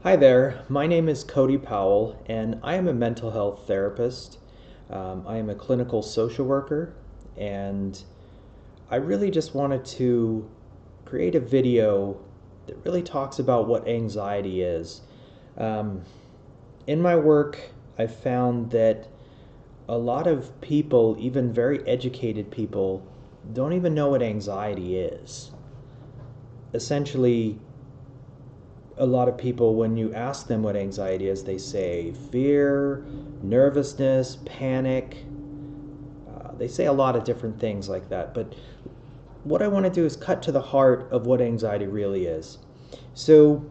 Hi there, my name is Cody Powell, and I am a mental health therapist. I am a clinical social worker, and I really just wanted to create a video that really talks about what anxiety is. Um, in my work, I've found that a lot of people, even very educated people, don't even know what anxiety is. Essentially, a lot of people, when you ask them what anxiety is, they say fear, nervousness, panic. They say a lot of different things like that. But what I want to do is cut to the heart of what anxiety really is. So,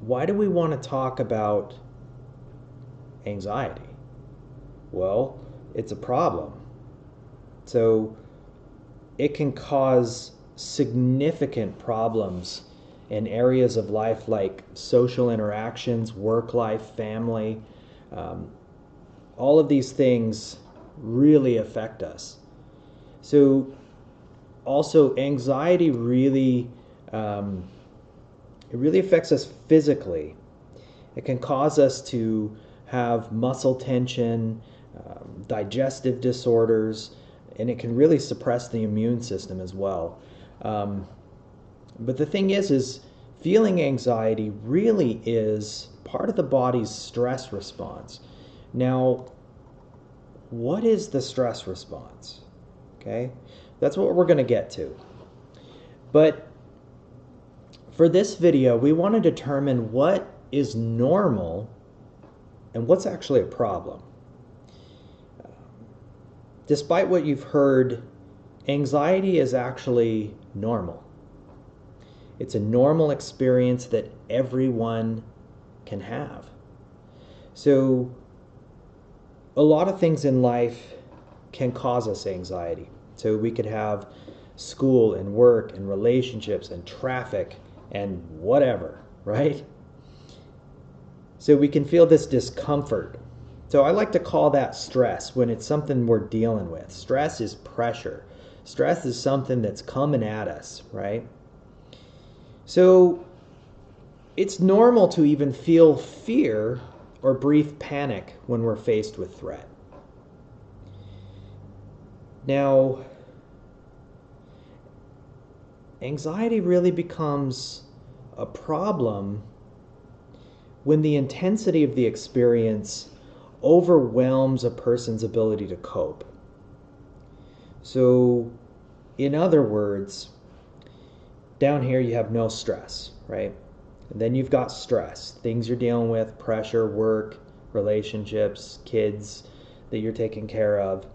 why do we want to talk about anxiety? Well, it's a problem. So, it can cause significant problems in areas of life like social interactions, work life, family. Um, all of these things really affect us. So, also, anxiety really it really affects us physically. It can cause us to have muscle tension, digestive disorders, and it can really suppress the immune system as well. Um, but the thing is feeling anxiety really is part of the body's stress response. Now, what is the stress response? Okay, that's what we're going to get to. But for this video, we want to determine what is normal and what's actually a problem. Despite what you've heard, anxiety is actually normal. It's a normal experience that everyone can have. So, a lot of things in life can cause us anxiety. So, we could have school and work and relationships and traffic and whatever, right? So, we can feel this discomfort. So, I like to call that stress when it's something we're dealing with. Stress is pressure. Stress is something that's coming at us, right? So, it's normal to even feel fear or brief panic when we're faced with threat. Now, anxiety really becomes a problem when the intensity of the experience overwhelms a person's ability to cope. So, in other words, down here you have no stress, right? And then you've got stress, things you're dealing with, pressure, work, relationships, kids that you're taking care of,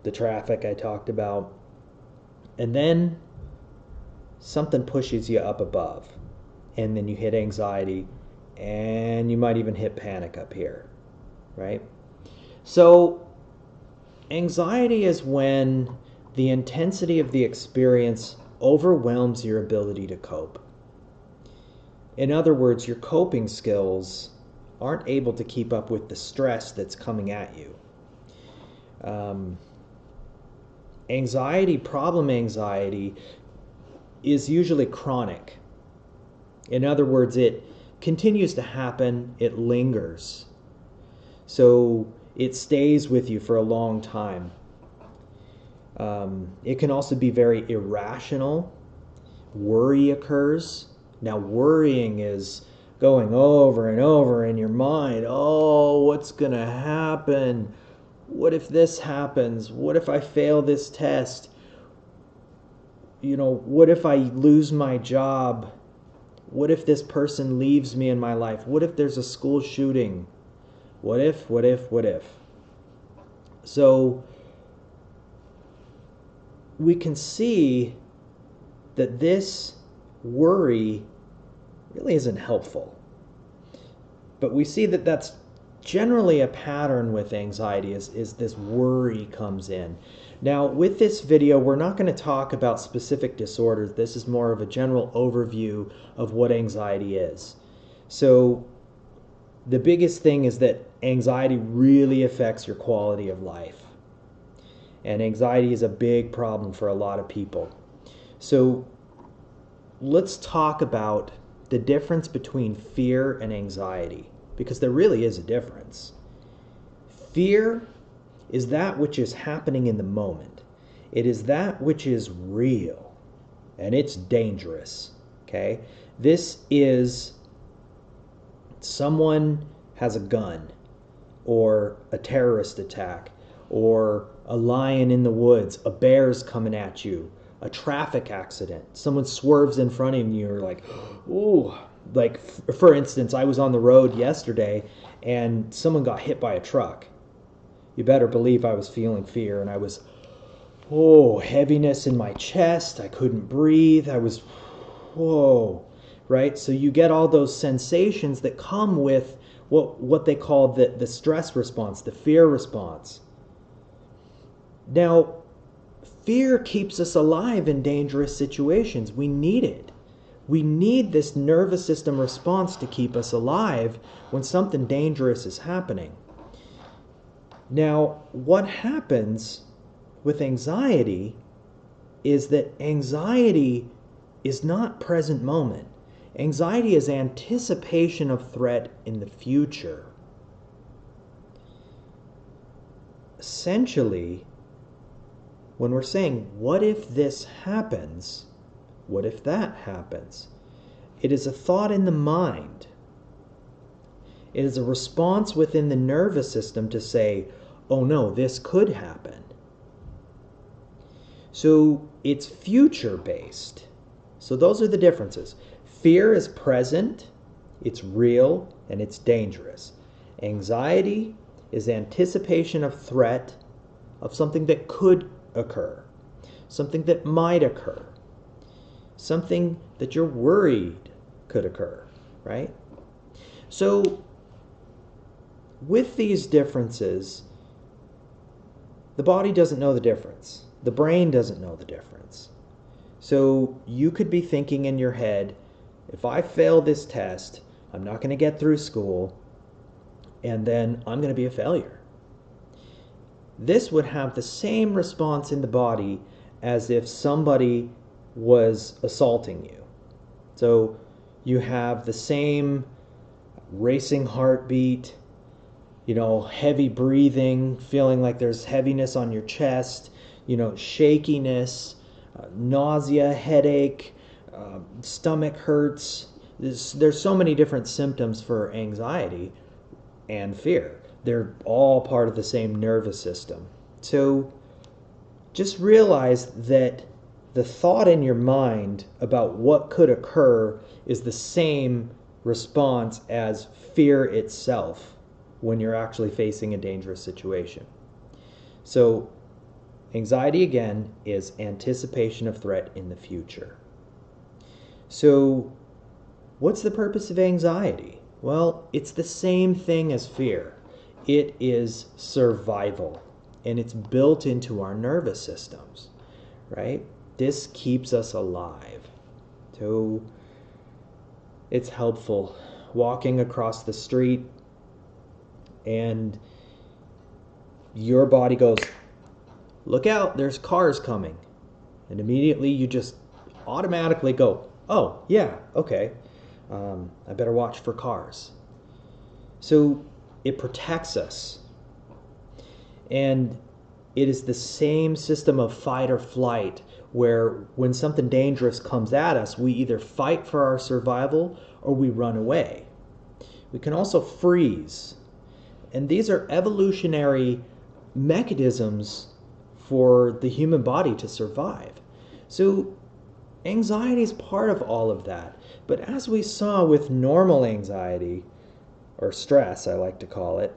the traffic I talked about. And then something pushes you up above. And then you hit anxiety, and you might even hit panic up here, right? So, anxiety is when the intensity of the experience overwhelms your ability to cope. In other words, your coping skills aren't able to keep up with the stress that's coming at you. Problem anxiety, is usually chronic. In other words, it continues to happen, it lingers. So it stays with you for a long time. It can also be very irrational. Worry occurs. Now, worrying is going over and over in your mind. Oh, what's going to happen? What if this happens? What if I fail this test? What if I lose my job? What if this person leaves me in my life? What if there's a school shooting? What if? So, we can see that this worry really isn't helpful. But we see that that's generally a pattern with anxiety is this worry comes in. Now, with this video, we're not going to talk about specific disorders. This is more of a general overview of what anxiety is. So, the biggest thing is that anxiety really affects your quality of life. And anxiety is a big problem for a lot of people. So, let's talk about the difference between fear and anxiety, because there really is a difference. Fear is that which is happening in the moment. It is that which is real, and it's dangerous. Okay? This is someone has a gun, or a terrorist attack, or a lion in the woods, a bear's coming at you, a traffic accident, someone swerves in front of you, you're like, ooh. Like, for instance, I was on the road yesterday and someone got hit by a truck. You better believe I was feeling fear, and I was, heaviness in my chest. I couldn't breathe. I was, right? So you get all those sensations that come with what they call the stress response, the fear response. Now, fear keeps us alive in dangerous situations. We need it. We need this nervous system response to keep us alive when something dangerous is happening. Now, what happens with anxiety is that anxiety is not present moment. Anxiety is anticipation of threat in the future. Essentially, when we're saying, what if this happens? What if that happens? It is a thought in the mind. It is a response within the nervous system to say, oh no, this could happen. So it's future-based. So those are the differences. Fear is present, it's real, and it's dangerous. Anxiety is anticipation of threat, of something that could occur, something that might occur, something that you're worried could occur, right? So with these differences, the body doesn't know the difference. The brain doesn't know the difference. So you could be thinking in your head, if I fail this test, I'm not going to get through school, and then I'm going to be a failure. This would have the same response in the body as if somebody was assaulting you. So you have the same racing heartbeat, heavy breathing, feeling like there's heaviness on your chest, shakiness, nausea, headache, stomach hurts. There's so many different symptoms for anxiety and fear. They're all part of the same nervous system. So just realize that the thought in your mind about what could occur is the same response as fear itself when you're actually facing a dangerous situation. So anxiety, again, is anticipation of threat in the future. So what's the purpose of anxiety? Well, it's the same thing as fear. It is survival, and it's built into our nervous systems, right? This keeps us alive. So it's helpful walking across the street and your body goes, look out, there's cars coming. And immediately you just automatically go, oh, yeah, okay, I better watch for cars. So it protects us. And it is the same system of fight or flight where when something dangerous comes at us, we either fight for our survival or we run away. We can also freeze. And these are evolutionary mechanisms for the human body to survive. So anxiety is part of all of that. But as we saw with normal anxiety, or stress, I like to call it,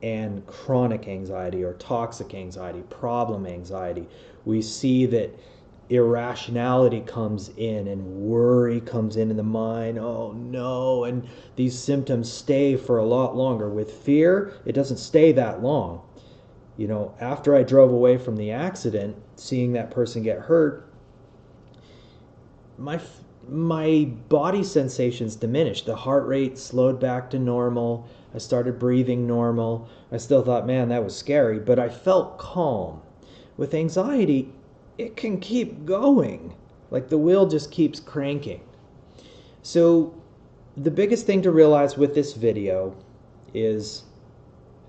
and chronic anxiety or toxic anxiety, problem anxiety, we see that irrationality comes in and worry comes in the mind. Oh no, and these symptoms stay for a lot longer. With fear, it doesn't stay that long. After I drove away from the accident, seeing that person get hurt, my body sensations diminished. The heart rate slowed back to normal. I started breathing normal. I still thought, man, that was scary, but I felt calm. With anxiety, it can keep going. Like the wheel just keeps cranking. So the biggest thing to realize with this video is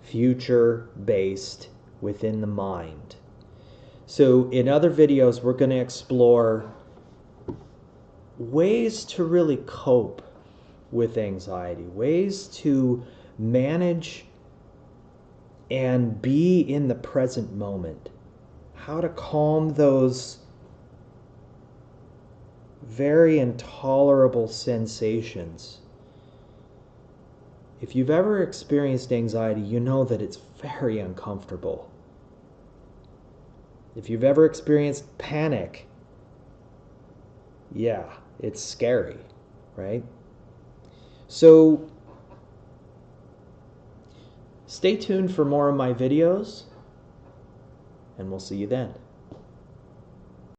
future based within the mind. So in other videos, we're going to explore ways to really cope with anxiety, ways to manage and be in the present moment, how to calm those very intolerable sensations. If you've ever experienced anxiety, you know that it's very uncomfortable. If you've ever experienced panic, yeah, it's scary, right? So stay tuned for more of my videos, and we'll see you then.